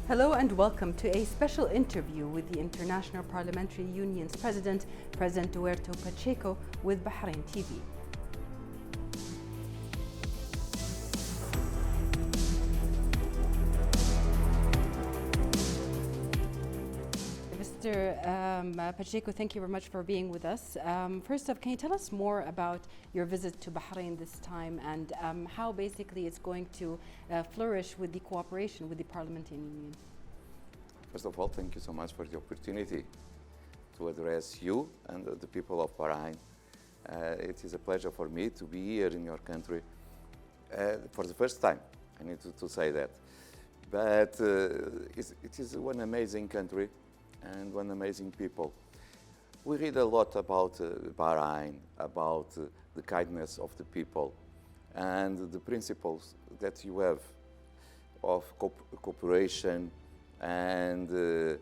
Hello and welcome to a special interview with the International Parliamentary Union's President, President Duerto Pacheco, with Bahrain TV. Mr. Pacheco, thank you very much for being with us. First off, can you tell us more about your visit to Bahrain this time and how basically it's going to flourish with the cooperation with the Parliamentary Union? First of all, thank you so much for the opportunity to address you and the people of Bahrain. It is a pleasure for me to be here in your country for the first time. I need to say that. But it is one amazing country and one amazing people. We read a lot about Bahrain, about the kindness of the people and the principles that you have of cooperation and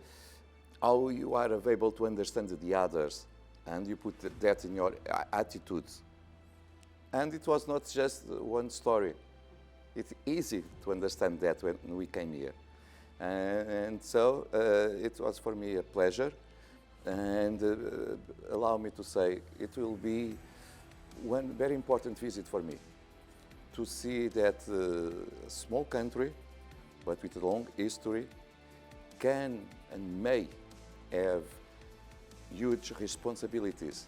how you are able to understand the others, and you put that in your attitudes. And it was not just one story. It's easy to understand that when we came here. And so it was for me a pleasure, and allow me to say it will be one very important visit for me, to see that a small country, but with a long history, can and may have huge responsibilities,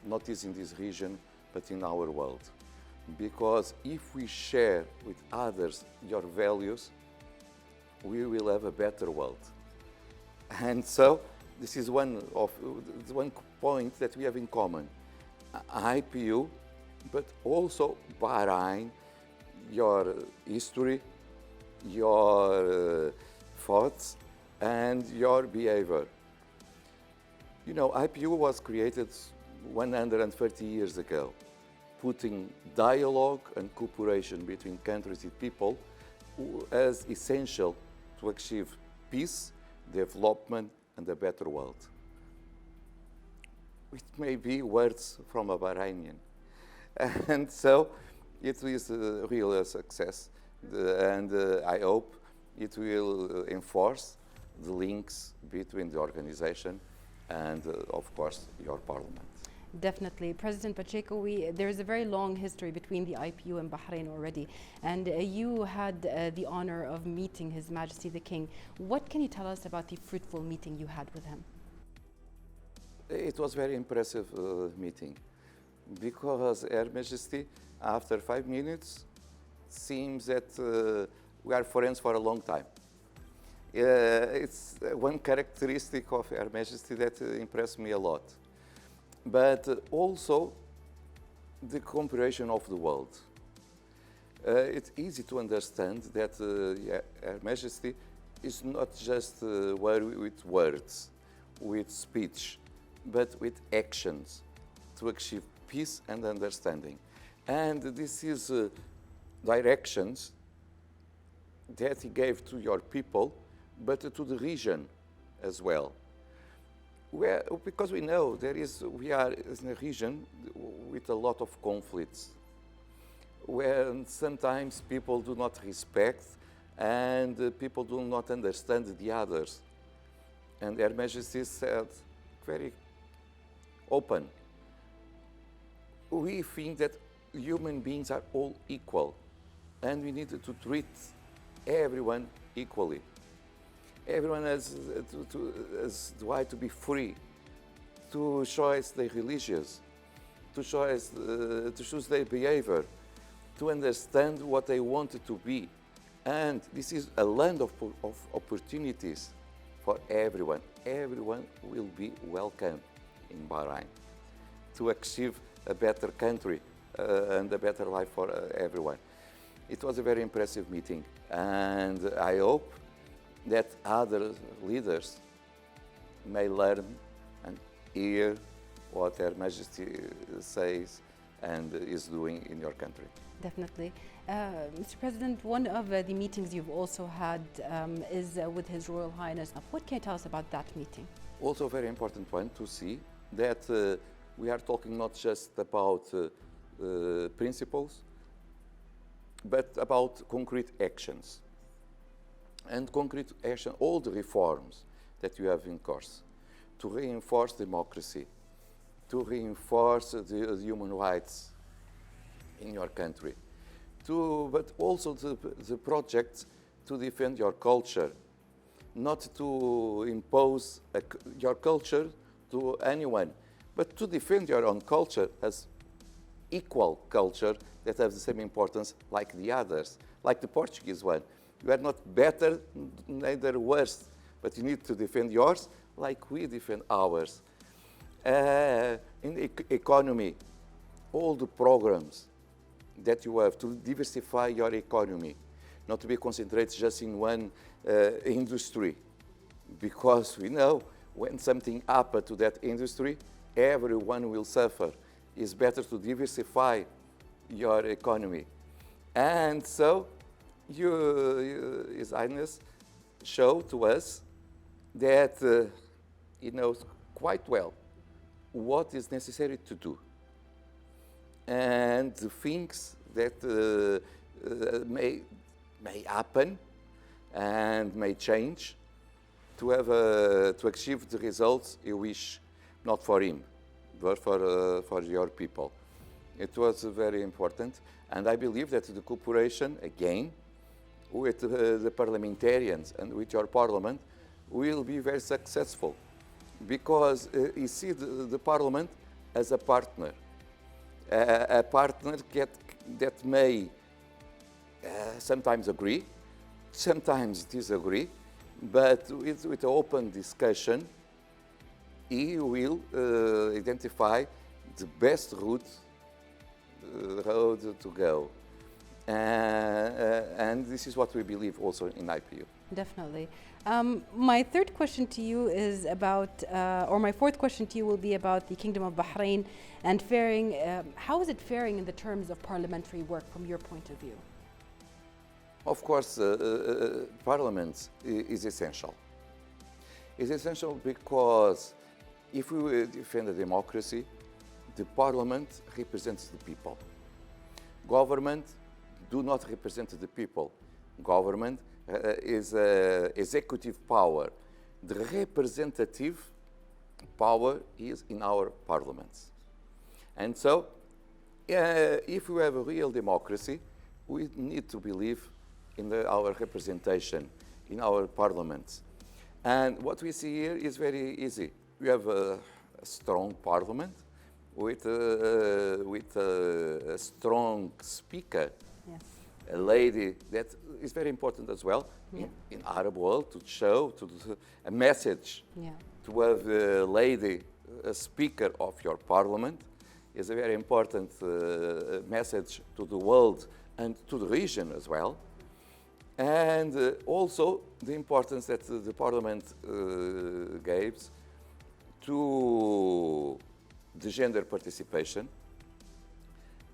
not just in this region, but in our world. Because if we share with others your values, we will have a better world. And so this is one point that we have in common. IPU, but also Bahrain, your history, your thoughts, and your behavior. You know, IPU was created 130 years ago, putting dialogue and cooperation between countries and people as essential to achieve peace, development, and a better world. It may be words from a Bahrainian. And so it is a real success. And I hope it will enforce the links between the organization and, of course, your parliament. Definitely. President Pacheco, there is a very long history between the IPU and Bahrain already, and you had the honor of meeting His Majesty the King. What can you tell us about the fruitful meeting you had with him? It was a very impressive meeting, because Her Majesty, after 5 minutes, seems that we are friends for a long time. It's one characteristic of Her Majesty that impressed me a lot. But also the comparison of the world. It's easy to understand that Her Majesty is not just with words, with speech, but with actions to achieve peace and understanding. And this is directions that he gave to your people, but to the region as well. Because we know we are in a region with a lot of conflicts, where sometimes people do not respect and people do not understand the others. And Her Majesty said very open, we think that human beings are all equal, and we need to treat everyone equally. Everyone has the right to be free, to choose their religions, to choose their behavior, to understand what they want to be. And this is a land of opportunities for everyone. Everyone will be welcome in Bahrain to achieve a better country and a better life for everyone. It was a very impressive meeting, and I hope that other leaders may learn and hear what Her Majesty says and is doing in your country. Definitely. Mr. President, one of the meetings you've also had is with His Royal Highness. What can you tell us about that meeting? Also a very important one to see that we are talking not just about principles, but about concrete actions. and concrete action, all the reforms that you have in course to reinforce democracy, to reinforce the human rights in your country, but also the projects to defend your culture, not to impose your culture to anyone, but to defend your own culture as equal culture that have the same importance like the others, like the Portuguese one. You are not better, neither worse, but you need to defend yours like we defend ours. In the economy, all the programs that you have to diversify your economy, not to be concentrated just in one industry, because we know when something happens to that industry, everyone will suffer. It's better to diversify your economy. And so, His Highness showed to us that he knows quite well what is necessary to do and the things that may happen and may change to have to achieve the results you wish, not for him, but for your people. It was very important, and I believe that the cooperation again with the parliamentarians and with your parliament will be very successful, because you see the parliament as a partner that may sometimes agree, sometimes disagree, but with an open discussion, he will identify the best road to go. And this is what we believe also in IPU. Definitely. My third question to you is about, or my fourth question to you will be about the Kingdom of Bahrain and faring. How is it faring in the terms of parliamentary work from your point of view? Of course, Parliament is essential. It's essential because if we defend a democracy, the Parliament represents the people. Government do not represent the people. Government is executive power. The representative power is in our parliaments. And so, if we have a real democracy, we need to believe in our representation, in our parliaments. And what we see here is very easy. We have a strong parliament with a strong speaker. Yes. A lady that is very important as well in Arab world to show a message. Yeah. To have a lady, a speaker of your parliament, is a very important message to the world and to the region as well. And also the importance that the parliament gives to the gender participation.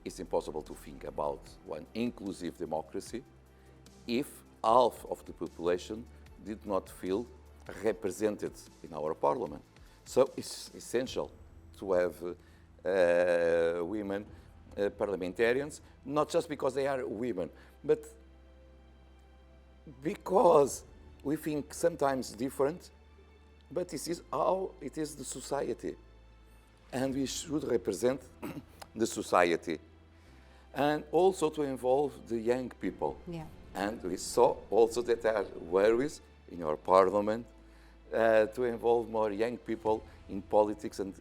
It's impossible to think about one inclusive democracy if half of the population did not feel represented in our parliament. So it's essential to have women parliamentarians, not just because they are women, but because we think sometimes different, but this is how it is the society. And we should represent the society. And also to involve the young people. Yeah. And we saw also that there are worries in your parliament to involve more young people in politics and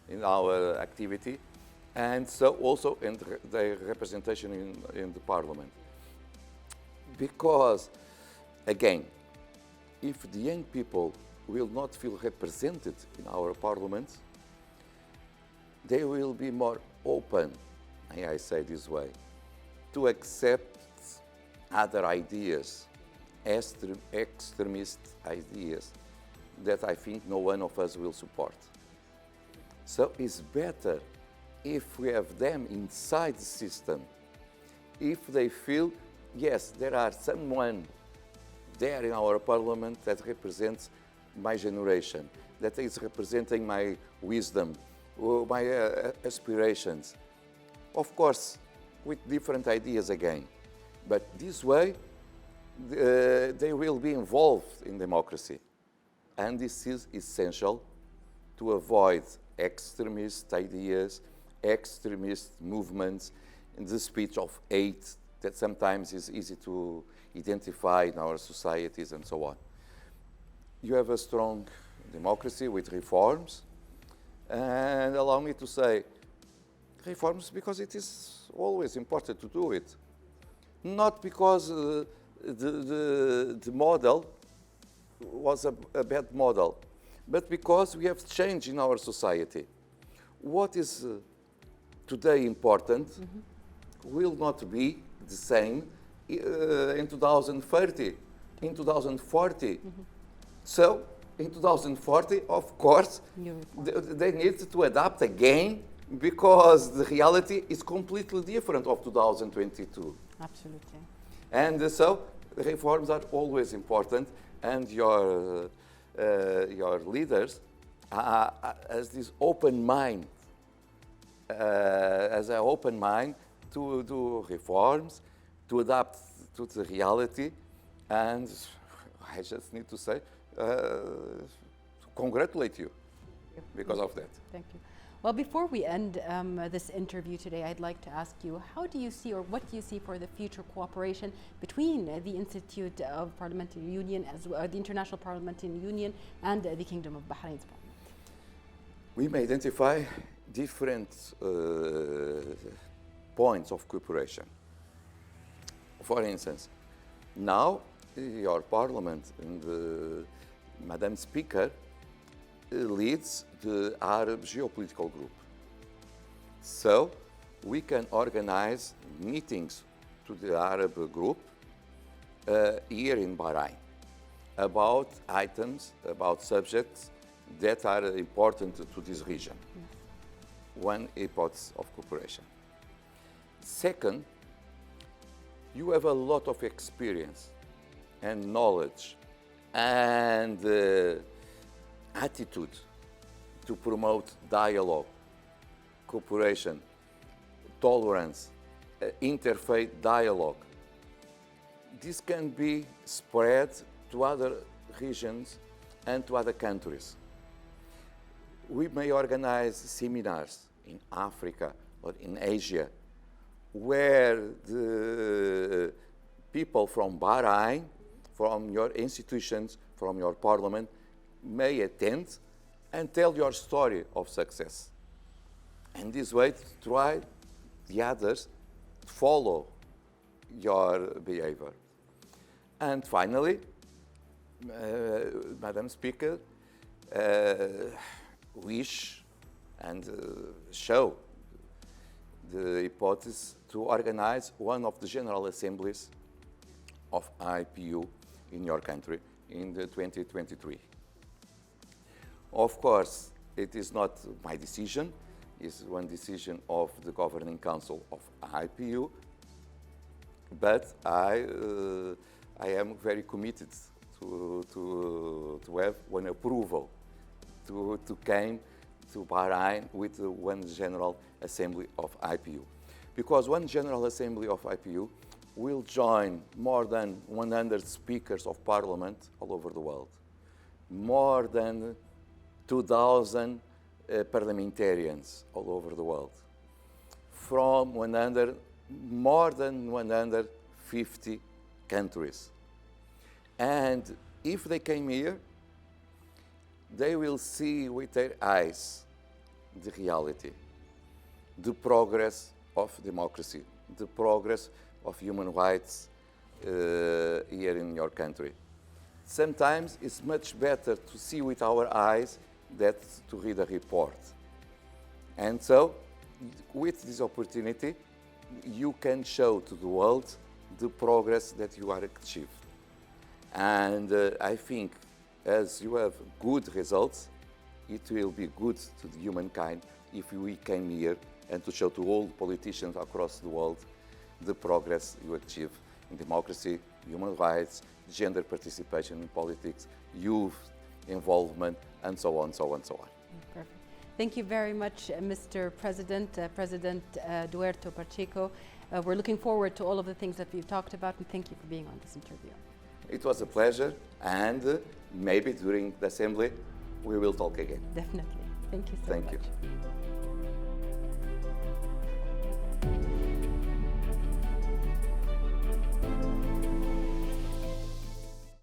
in our activity. And so also in the representation in the parliament. Because, again, if the young people will not feel represented in our parliament, they will be more open, may I say this way, to accept other ideas, extremist ideas, that I think no one of us will support. So it's better if we have them inside the system, if they feel, yes, there are someone there in our parliament that represents my generation, that is representing my wisdom, or my aspirations. Of course, with different ideas again. But this way, they will be involved in democracy. And this is essential to avoid extremist ideas, extremist movements, and the speech of hate that sometimes is easy to identify in our societies and so on. You have a strong democracy with reforms, and allow me to say reforms because it is always important to do it. Not because the model was a bad model, but because we have changed in our society. What is today important will not be the same in 2030, in 2040. So, in 2040, of course, they need to adapt again because the reality is completely different of 2022. Absolutely. And so, reforms are always important, and your leaders has this open mind, as an open mind to do reforms, to adapt to the reality, and I just need to say, to congratulate you because of that. Thank you. Well, before we end this interview today, I'd like to ask you, how do you see, or what do you see for the future cooperation between the Institute of Parliamentary Union, the International Parliamentary Union, and the Kingdom of Bahrain's Parliament? We may identify different points of cooperation. For instance, now your Parliament and Madam Speaker leads the Arab Geopolitical Group. So we can organize meetings to the Arab group here in Bahrain about items, about subjects that are important to this region. One hypothesis of cooperation. Second, you have a lot of experience and knowledge and attitude to promote dialogue, cooperation, tolerance, interfaith dialogue. This can be spread to other regions and to other countries. We may organize seminars in Africa or in Asia where the people from Bahrain, from your institutions, from your parliament, may attend and tell your story of success. And this way, try the others to follow your behavior. And finally, Madam Speaker, wish and show the hypothesis to organize one of the General Assemblies of IPU in your country in the 2023. Of course, it is not my decision, it's one decision of the Governing Council of IPU, but I am very committed to have one approval to come to Bahrain with one General Assembly of IPU. Because one General Assembly of IPU will join more than 100 speakers of parliament all over the world, more than 2,000 parliamentarians all over the world, from more than 150 countries. And if they came here, they will see with their eyes the reality, the progress of democracy, the progress of human rights here in your country. Sometimes it's much better to see with our eyes than to read a report. And so, with this opportunity, you can show to the world the progress that you are achieved. And I think as you have good results, it will be good to the humankind if we came here and to show to all politicians across the world the progress you achieve in democracy, human rights, gender participation in politics, youth involvement, and so on, so on, so on. Perfect. Thank you very much, Mr. President, President Duerto Pacheco. we're looking forward to all of the things that we've talked about, and thank you for being on this interview. It was a pleasure, and maybe during the assembly we will talk again. Definitely. Thank you so Thank much. you.